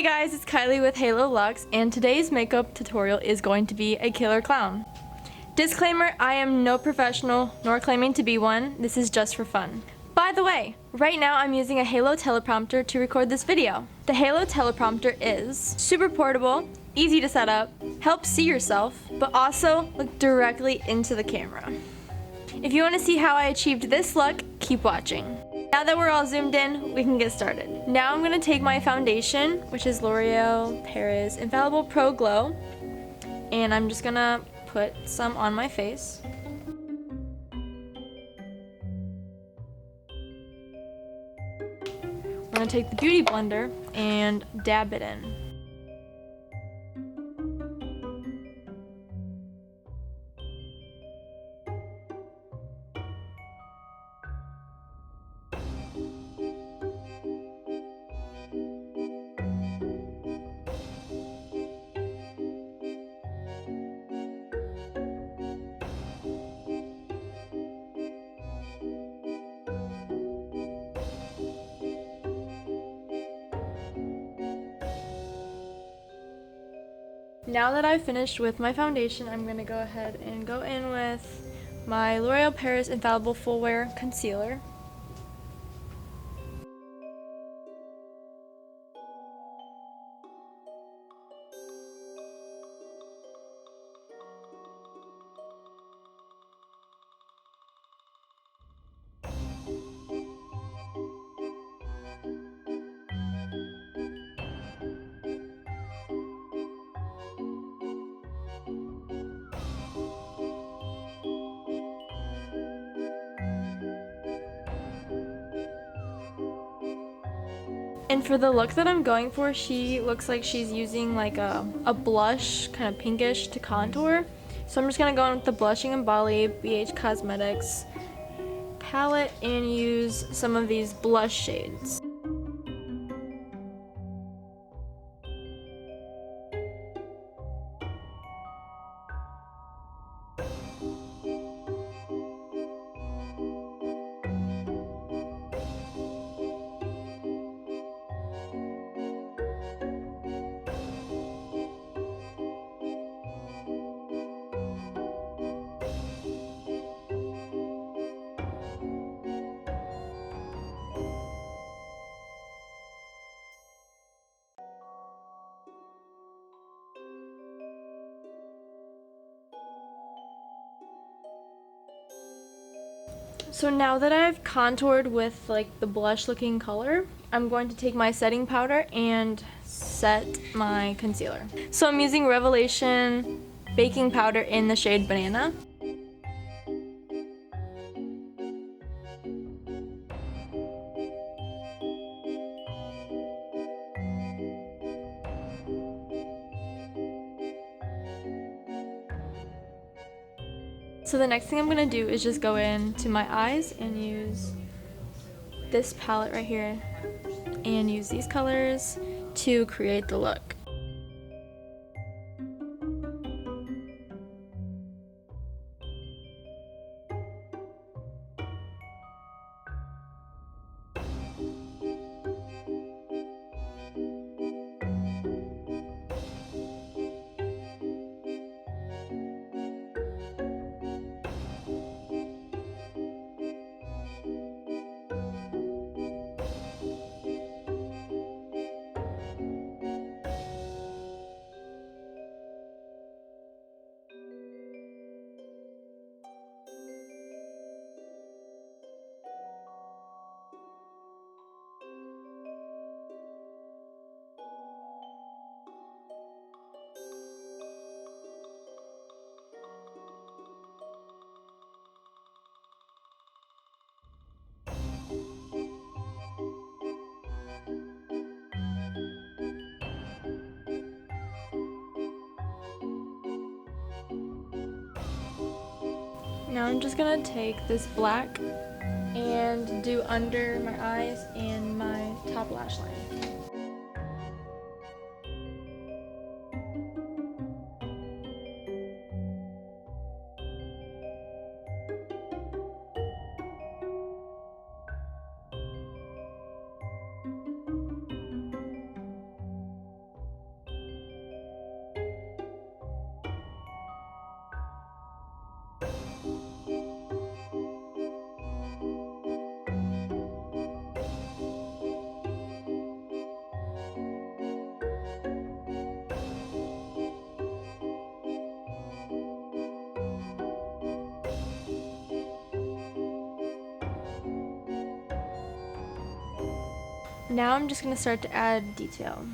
Hey guys, it's Kylie with Halo Luxe, and today's makeup tutorial is going to be a killer clown. Disclaimer, I am no professional, nor claiming to be one. This is just for fun. By the way, right now I'm using a Halo teleprompter to record this video. The Halo teleprompter is super portable, easy to set up, helps see yourself, but also look directly into the camera. If you want to see how I achieved this look, keep watching. Now that we're all zoomed in, we can get started. Now I'm going to take my foundation, which is L'Oreal Paris Infallible Pro Glow, and I'm just going to put some on my face. I'm going to take the Beauty Blender and dab it in. Now that I've finished with my foundation, I'm going to go ahead and go in with my L'Oreal Paris Infallible Full Wear Concealer. And for the look that I'm going for, she looks like she's using like a blush, kind of pinkish, to contour. So I'm just going to go in with the Blushing in Bali BH Cosmetics palette and use some of these blush shades. So now that I've contoured with like the blush looking color, I'm going to take my setting powder and set my concealer. So I'm using Revelation baking powder in the shade Banana. So the next thing I'm going to do is just go into my eyes and use this palette right here and use these colors to create the look. Now I'm just gonna take this black and do under my eyes and my top lash line. Now I'm just going to start to add detail.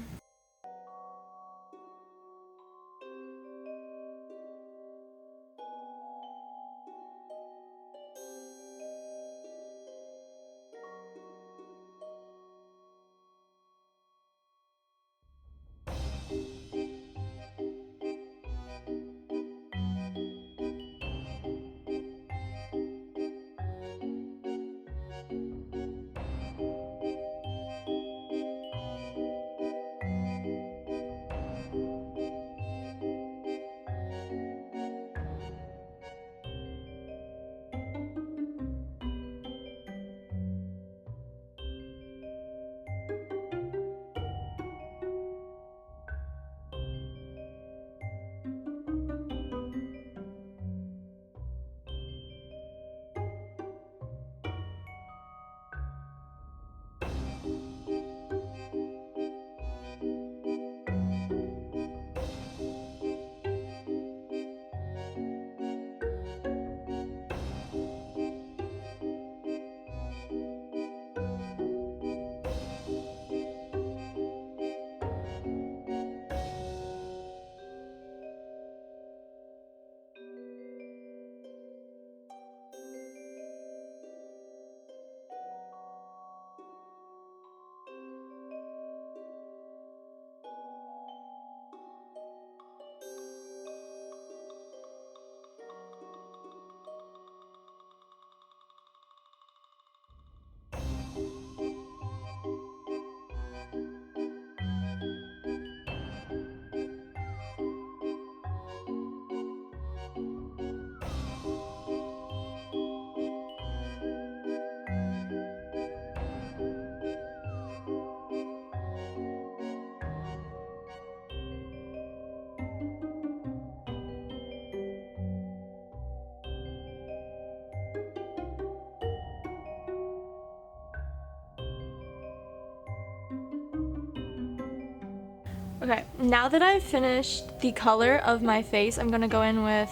Okay, now that I've finished the color of my face, I'm gonna go in with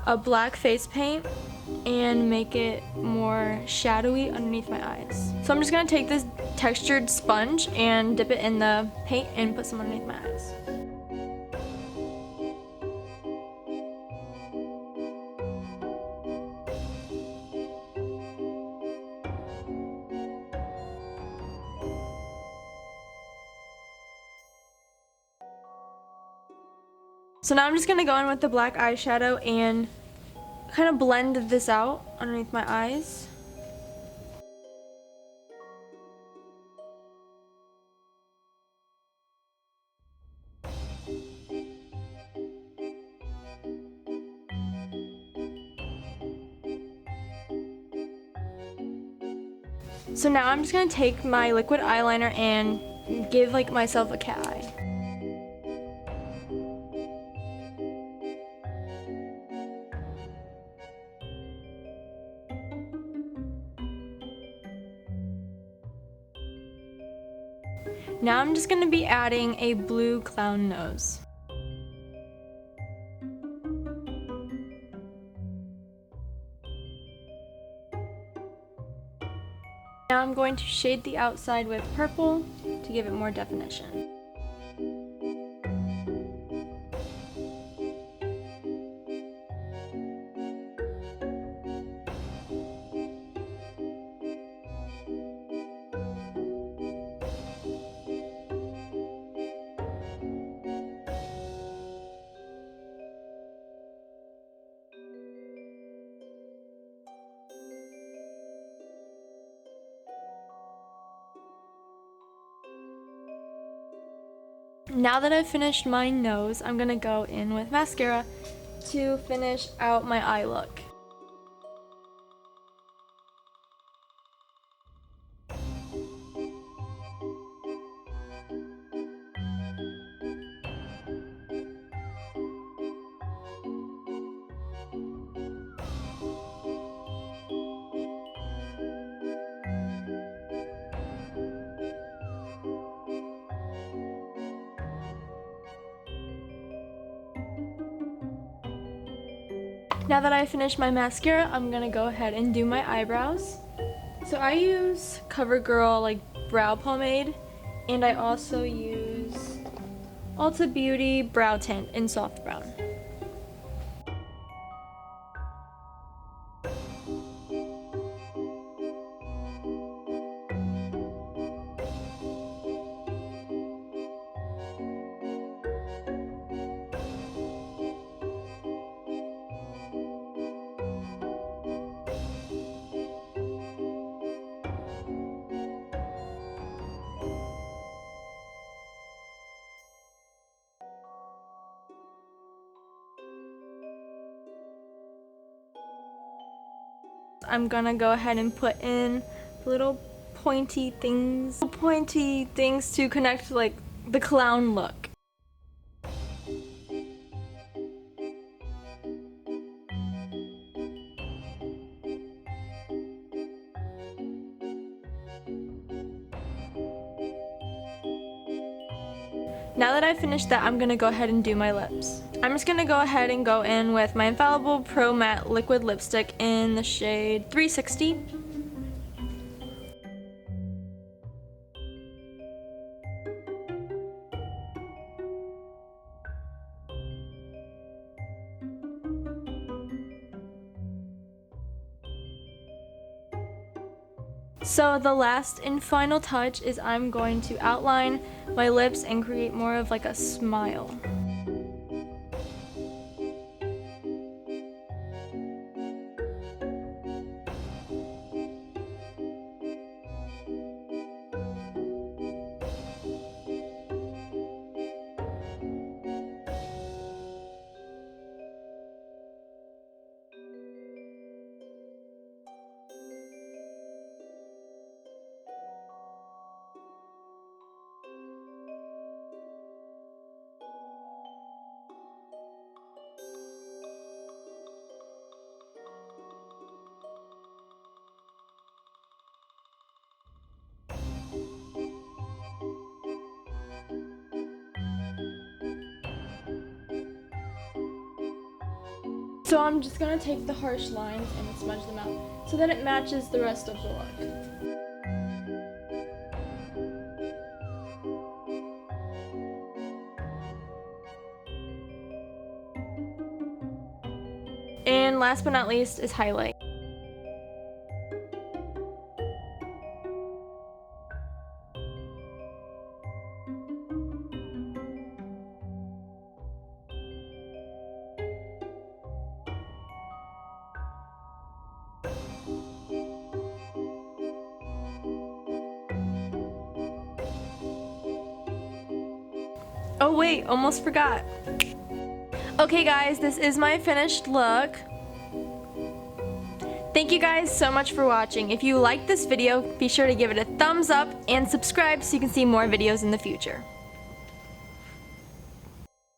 a black face paint and make it more shadowy underneath my eyes. So I'm just gonna take this textured sponge and dip it in the paint and put some underneath my eyes. So now I'm just gonna go in with the black eyeshadow and kind of blend this out underneath my eyes. So now I'm just gonna take my liquid eyeliner and give like myself a cat eye. Now I'm just gonna be adding a blue clown nose. Now I'm going to shade the outside with purple to give it more definition. Now that I've finished my nose, I'm gonna go in with mascara to finish out my eye look. Now that I finished my mascara, I'm gonna go ahead and do my eyebrows. So I use CoverGirl like brow pomade, and I also use Ulta Beauty brow tint in soft brown. I'm gonna go ahead and put in little pointy things to connect like the clown look. Now that I've finished that, I'm gonna go ahead and do my lips. I'm just gonna go ahead and go in with my Infallible Pro Matte Liquid Lipstick in the shade 360. So the last and final touch is I'm going to outline my lips and create more of like a smile. So I'm just gonna take the harsh lines and smudge them out so that it matches the rest of the look. And last but not least is highlight. Oh wait, almost forgot. Okay guys, this is my finished look. Thank you guys so much for watching. If you liked this video, be sure to give it a thumbs up and subscribe so you can see more videos in the future.